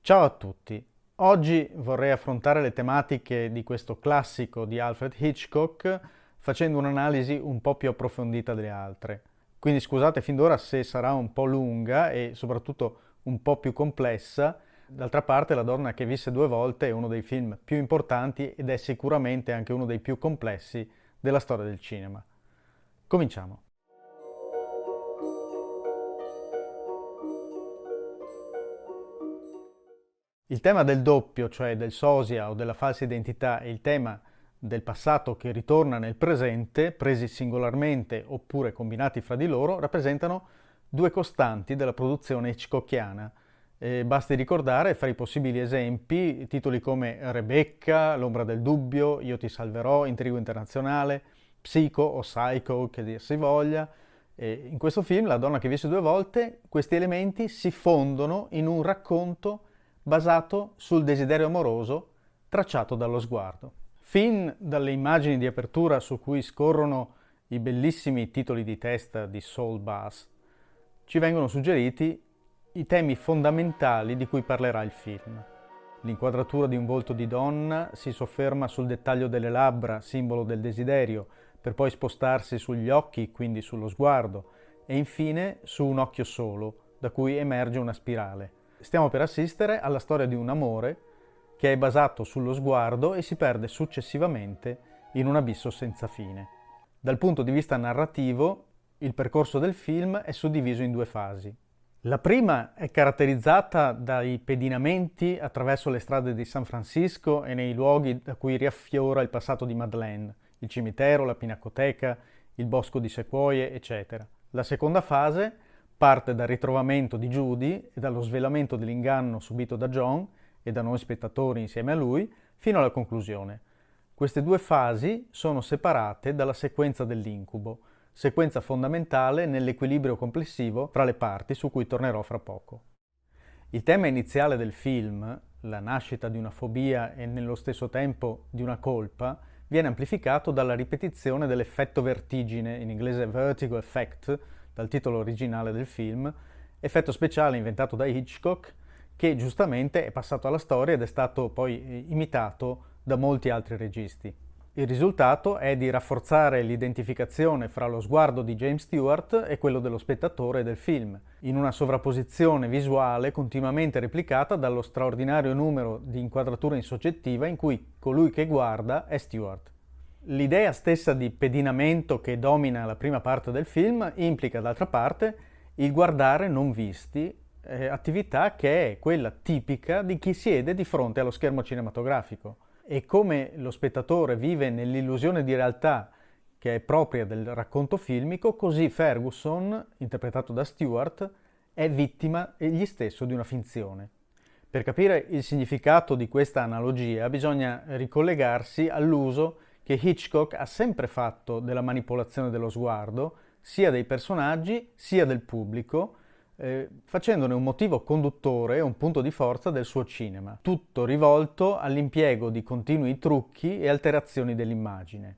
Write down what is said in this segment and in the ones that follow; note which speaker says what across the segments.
Speaker 1: Ciao a tutti! Oggi vorrei affrontare le tematiche di questo classico di Alfred Hitchcock facendo un'analisi un po' più approfondita delle altre. Quindi scusate fin d'ora se sarà un po' lunga e soprattutto un po' più complessa. D'altra parte La donna che visse due volte è uno dei film più importanti ed è sicuramente anche uno dei più complessi della storia del cinema. Cominciamo! Il tema del doppio, cioè del sosia o della falsa identità, e il tema del passato che ritorna nel presente, presi singolarmente oppure combinati fra di loro, rappresentano due costanti della produzione hitchcockiana. Basti ricordare, fra i possibili esempi, titoli come Rebecca, L'ombra del dubbio, Io ti salverò, Intrigo internazionale, Psycho o Psycho, che dir si voglia. In questo film, La donna che visse due volte, questi elementi si fondono in un racconto basato sul desiderio amoroso tracciato dallo sguardo. Fin dalle immagini di apertura su cui scorrono i bellissimi titoli di testa di Saul Bass, ci vengono suggeriti i temi fondamentali di cui parlerà il film. L'inquadratura di un volto di donna si sofferma sul dettaglio delle labbra, simbolo del desiderio, per poi spostarsi sugli occhi, quindi sullo sguardo, e infine su un occhio solo, da cui emerge una spirale. Stiamo per assistere alla storia di un amore che è basato sullo sguardo e si perde successivamente in un abisso senza fine. Dal punto di vista narrativo, il percorso del film è suddiviso in due fasi. La prima è caratterizzata dai pedinamenti attraverso le strade di San Francisco e nei luoghi da cui riaffiora il passato di Madeleine, il cimitero, la pinacoteca, il bosco di sequoie, eccetera. La seconda fase parte dal ritrovamento di Judy e dallo svelamento dell'inganno subito da John e da noi spettatori insieme a lui, fino alla conclusione. Queste due fasi sono separate dalla sequenza dell'incubo, sequenza fondamentale nell'equilibrio complessivo fra le parti su cui tornerò fra poco. Il tema iniziale del film, la nascita di una fobia e nello stesso tempo di una colpa, viene amplificato dalla ripetizione dell'effetto vertigine, in inglese vertigo effect, dal titolo originale del film, effetto speciale inventato da Hitchcock che giustamente è passato alla storia ed è stato poi imitato da molti altri registi. Il risultato è di rafforzare l'identificazione fra lo sguardo di James Stewart e quello dello spettatore del film, in una sovrapposizione visuale continuamente replicata dallo straordinario numero di inquadrature in soggettiva in cui colui che guarda è Stewart. L'idea stessa di pedinamento che domina la prima parte del film implica d'altra parte il guardare non visti, attività che è quella tipica di chi siede di fronte allo schermo cinematografico. E come lo spettatore vive nell'illusione di realtà che è propria del racconto filmico, così Ferguson, interpretato da Stewart, è vittima egli stesso di una finzione. Per capire il significato di questa analogia bisogna ricollegarsi all'uso che Hitchcock ha sempre fatto della manipolazione dello sguardo, sia dei personaggi sia del pubblico, facendone un motivo conduttore e un punto di forza del suo cinema, tutto rivolto all'impiego di continui trucchi e alterazioni dell'immagine.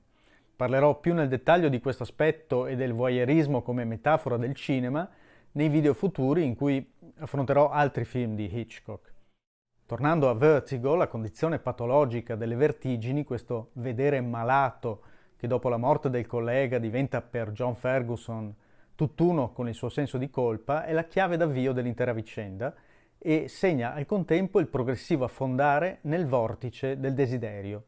Speaker 1: Parlerò più nel dettaglio di questo aspetto e del voyeurismo come metafora del cinema nei video futuri in cui affronterò altri film di Hitchcock. Tornando a Vertigo, la condizione patologica delle vertigini, questo vedere malato che dopo la morte del collega diventa per John Ferguson tutt'uno con il suo senso di colpa, è la chiave d'avvio dell'intera vicenda e segna al contempo il progressivo affondare nel vortice del desiderio.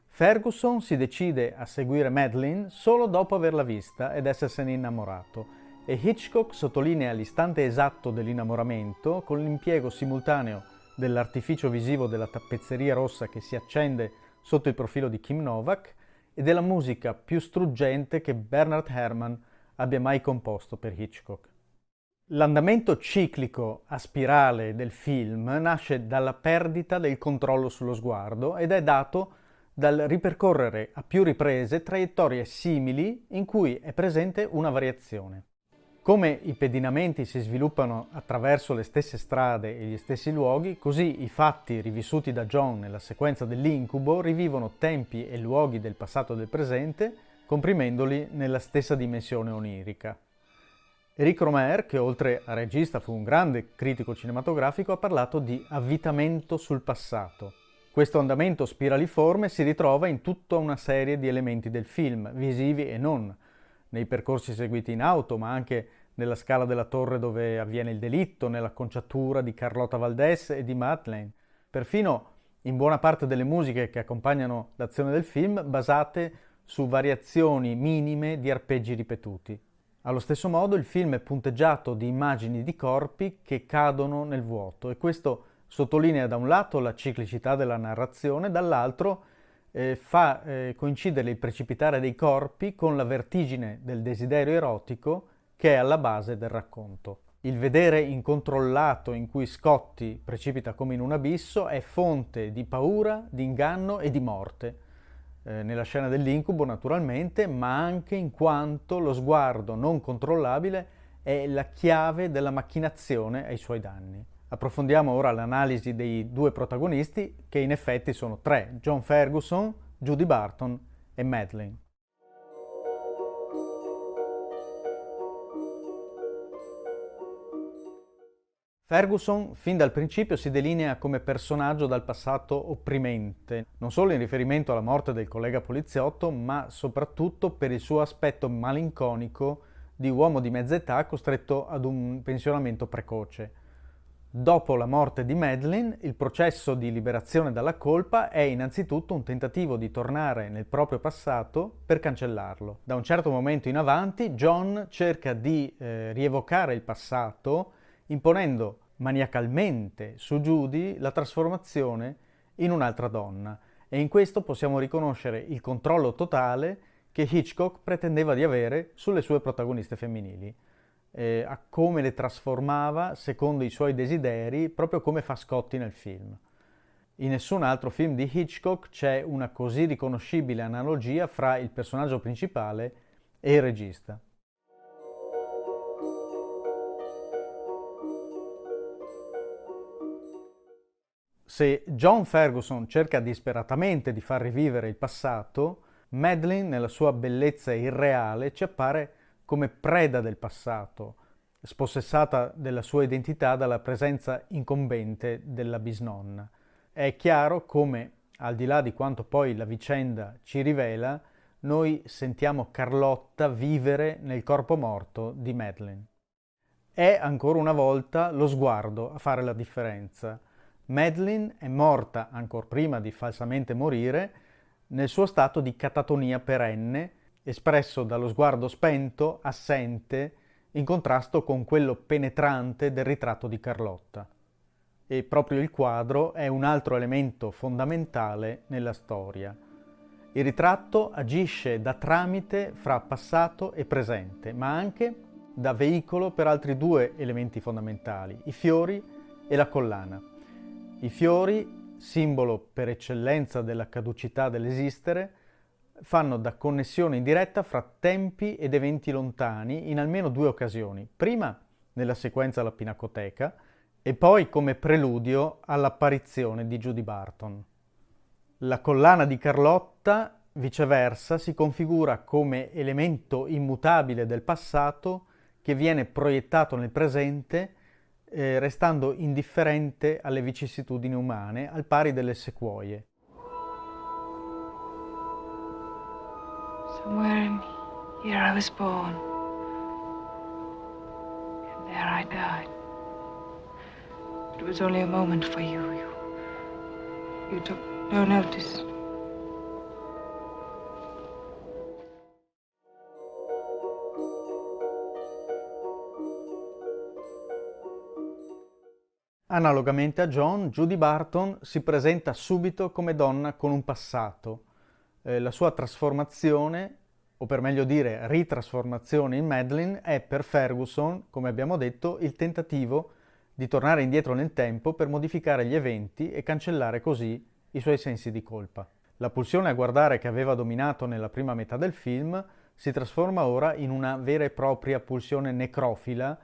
Speaker 1: Ferguson si decide a seguire Madeleine solo dopo averla vista ed essersene innamorato, e Hitchcock sottolinea l'istante esatto dell'innamoramento con l'impiego simultaneo dell'artificio visivo della tappezzeria rossa che si accende sotto il profilo di Kim Novak e della musica più struggente che Bernard Herrmann abbia mai composto per Hitchcock. L'andamento ciclico a spirale del film nasce dalla perdita del controllo sullo sguardo ed è dato dal ripercorrere a più riprese traiettorie simili in cui è presente una variazione. Come i pedinamenti si sviluppano attraverso le stesse strade e gli stessi luoghi, così i fatti rivissuti da John nella sequenza dell'incubo rivivono tempi e luoghi del passato e del presente, comprimendoli nella stessa dimensione onirica. Éric Rohmer, che oltre a regista fu un grande critico cinematografico, ha parlato di avvitamento sul passato. Questo andamento spiraliforme si ritrova in tutta una serie di elementi del film, visivi e non, nei percorsi seguiti in auto, ma anche nella scala della torre dove avviene il delitto, nell'acconciatura di Carlotta Valdés e di Madeleine, perfino in buona parte delle musiche che accompagnano l'azione del film, basate su variazioni minime di arpeggi ripetuti. Allo stesso modo il film è punteggiato di immagini di corpi che cadono nel vuoto, e questo sottolinea da un lato la ciclicità della narrazione, dall'altro fa coincidere il precipitare dei corpi con la vertigine del desiderio erotico che è alla base del racconto. Il vedere incontrollato in cui Scotty precipita come in un abisso è fonte di paura, di inganno e di morte. Nella scena dell'incubo naturalmente, ma anche in quanto lo sguardo non controllabile è la chiave della macchinazione ai suoi danni. Approfondiamo ora l'analisi dei due protagonisti, che in effetti sono tre: John Ferguson, Judy Barton e Madeleine. Ferguson fin dal principio si delinea come personaggio dal passato opprimente, non solo in riferimento alla morte del collega poliziotto, ma soprattutto per il suo aspetto malinconico di uomo di mezza età costretto ad un pensionamento precoce. Dopo la morte di Madeleine, il processo di liberazione dalla colpa è innanzitutto un tentativo di tornare nel proprio passato per cancellarlo. Da un certo momento in avanti, John cerca di rievocare il passato, imponendo maniacalmente su Judy la trasformazione in un'altra donna, e in questo possiamo riconoscere il controllo totale che Hitchcock pretendeva di avere sulle sue protagoniste femminili, a come le trasformava secondo i suoi desideri, proprio come fa Scotty nel film. In nessun altro film di Hitchcock c'è una così riconoscibile analogia fra il personaggio principale e il regista. Se John Ferguson cerca disperatamente di far rivivere il passato, Madeleine, nella sua bellezza irreale, ci appare come preda del passato, spossessata della sua identità dalla presenza incombente della bisnonna. È chiaro come, al di là di quanto poi la vicenda ci rivela, noi sentiamo Carlotta vivere nel corpo morto di Madeleine. È ancora una volta lo sguardo a fare la differenza. Madeleine è morta ancor prima di falsamente morire nel suo stato di catatonia perenne, espresso dallo sguardo spento, assente, in contrasto con quello penetrante del ritratto di Carlotta. E proprio il quadro è un altro elemento fondamentale nella storia. Il ritratto agisce da tramite fra passato e presente, ma anche da veicolo per altri due elementi fondamentali: i fiori e la collana. I fiori, simbolo per eccellenza della caducità dell'esistere, fanno da connessione indiretta fra tempi ed eventi lontani in almeno due occasioni, prima nella sequenza alla Pinacoteca e poi come preludio all'apparizione di Judy Barton. La collana di Carlotta, viceversa, si configura come elemento immutabile del passato che viene proiettato nel presente, restando indifferente alle vicissitudini umane, al pari delle sequoie.
Speaker 2: Somewhere in here I was born, and there I died. It was only a moment for you. You took no notice.
Speaker 1: Analogamente a John, Judy Barton si presenta subito come donna con un passato. La sua trasformazione, o per meglio dire ritrasformazione in Madeleine, è per Ferguson, come abbiamo detto, il tentativo di tornare indietro nel tempo per modificare gli eventi e cancellare così i suoi sensi di colpa. La pulsione a guardare che aveva dominato nella prima metà del film si trasforma ora in una vera e propria pulsione necrofila,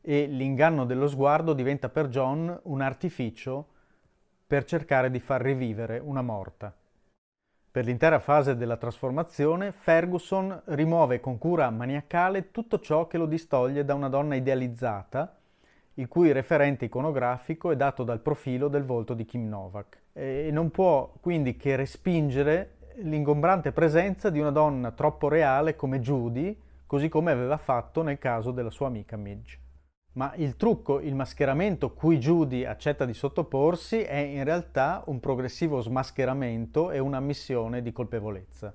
Speaker 1: e l'inganno dello sguardo diventa per John un artificio per cercare di far rivivere una morta. Per l'intera fase della trasformazione, Ferguson rimuove con cura maniacale tutto ciò che lo distoglie da una donna idealizzata, il cui referente iconografico è dato dal profilo del volto di Kim Novak, e non può quindi che respingere l'ingombrante presenza di una donna troppo reale come Judy, così come aveva fatto nel caso della sua amica Midge. Ma il trucco, il mascheramento cui Judy accetta di sottoporsi è in realtà un progressivo smascheramento e un'ammissione di colpevolezza.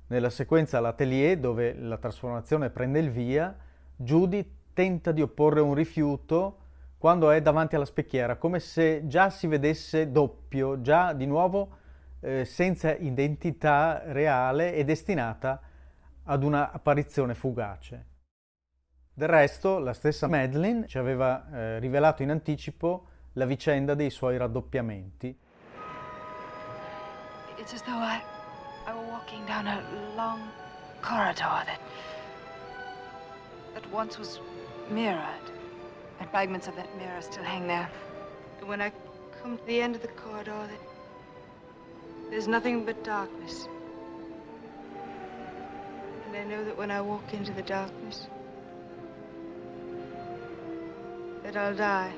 Speaker 1: Nella sequenza all'atelier, dove la trasformazione prende il via, Judy tenta di opporre un rifiuto quando è davanti alla specchiera, come se già si vedesse doppio, già di nuovo senza identità reale e destinata ad una apparizione fugace. Del resto, la stessa Madeleine ci aveva rivelato in anticipo la vicenda dei suoi raddoppiamenti.
Speaker 2: It's as though I were walking down a long corridor that once was mirrored, and fragments of that mirror still hang there. And when I come to the end of the corridor, there's nothing but darkness. And I know that when I walk into the darkness, that I'll die.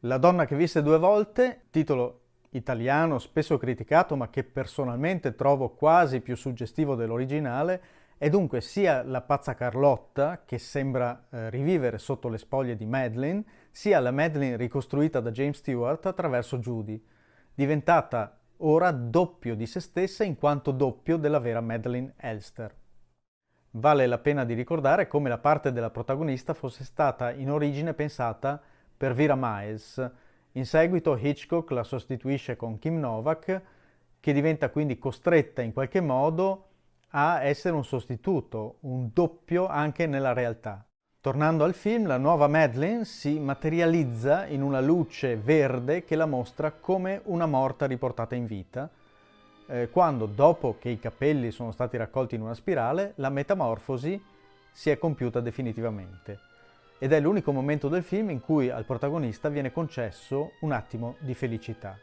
Speaker 1: La donna che visse due volte, titolo italiano spesso criticato ma che personalmente trovo quasi più suggestivo dell'originale, è dunque sia la pazza Carlotta, che sembra rivivere sotto le spoglie di Madeleine, sia la Madeleine ricostruita da James Stewart attraverso Judy, diventata ora doppio di se stessa in quanto doppio della vera Madeleine Elster. Vale la pena di ricordare come la parte della protagonista fosse stata in origine pensata per Vera Miles. In seguito Hitchcock la sostituisce con Kim Novak, che diventa quindi costretta in qualche modo a essere un sostituto, un doppio anche nella realtà. Tornando al film, la nuova Madeleine si materializza in una luce verde che la mostra come una morta riportata in vita, quando, dopo che i capelli sono stati raccolti in una spirale, la metamorfosi si è compiuta definitivamente. Ed è l'unico momento del film in cui al protagonista viene concesso un attimo di felicità.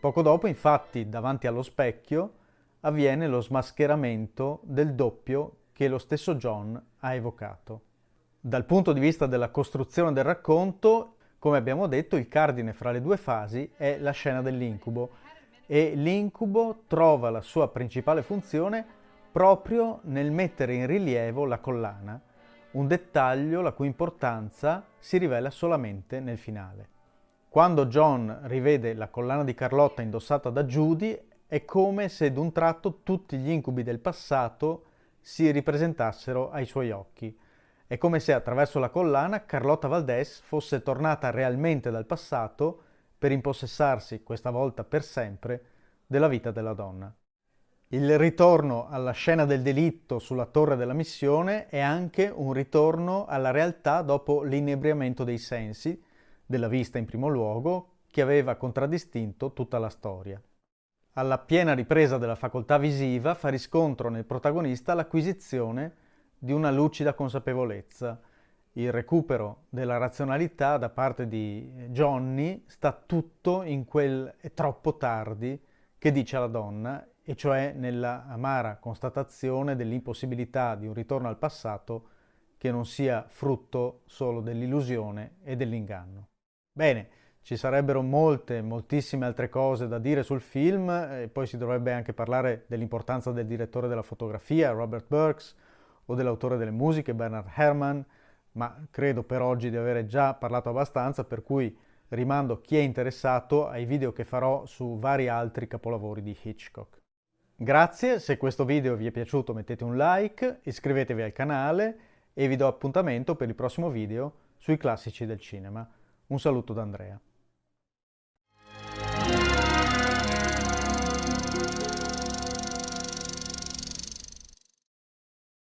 Speaker 1: Poco dopo, infatti, davanti allo specchio, avviene lo smascheramento del doppio che lo stesso John ha evocato. Dal punto di vista della costruzione del racconto, come abbiamo detto, il cardine fra le due fasi è la scena dell'incubo, e l'incubo trova la sua principale funzione proprio nel mettere in rilievo la collana, un dettaglio la cui importanza si rivela solamente nel finale. Quando John rivede la collana di Carlotta indossata da Judy, è come se d'un tratto tutti gli incubi del passato si ripresentassero ai suoi occhi. È come se attraverso la collana Carlotta Valdés fosse tornata realmente dal passato per impossessarsi, questa volta per sempre, della vita della donna. Il ritorno alla scena del delitto sulla torre della missione è anche un ritorno alla realtà dopo l'inebriamento dei sensi, della vista in primo luogo, che aveva contraddistinto tutta la storia. Alla piena ripresa della facoltà visiva fa riscontro nel protagonista l'acquisizione di una lucida consapevolezza. Il recupero della razionalità da parte di Johnny sta tutto in quel "è troppo tardi" che dice alla donna, e cioè nella amara constatazione dell'impossibilità di un ritorno al passato che non sia frutto solo dell'illusione e dell'inganno. Bene, ci sarebbero moltissime altre cose da dire sul film, e poi si dovrebbe anche parlare dell'importanza del direttore della fotografia, Robert Burks, o dell'autore delle musiche, Bernard Herrmann, ma credo per oggi di avere già parlato abbastanza, per cui rimando chi è interessato ai video che farò su vari altri capolavori di Hitchcock. Grazie, se questo video vi è piaciuto mettete un like, iscrivetevi al canale e vi do appuntamento per il prossimo video sui classici del cinema. Un saluto da Andrea.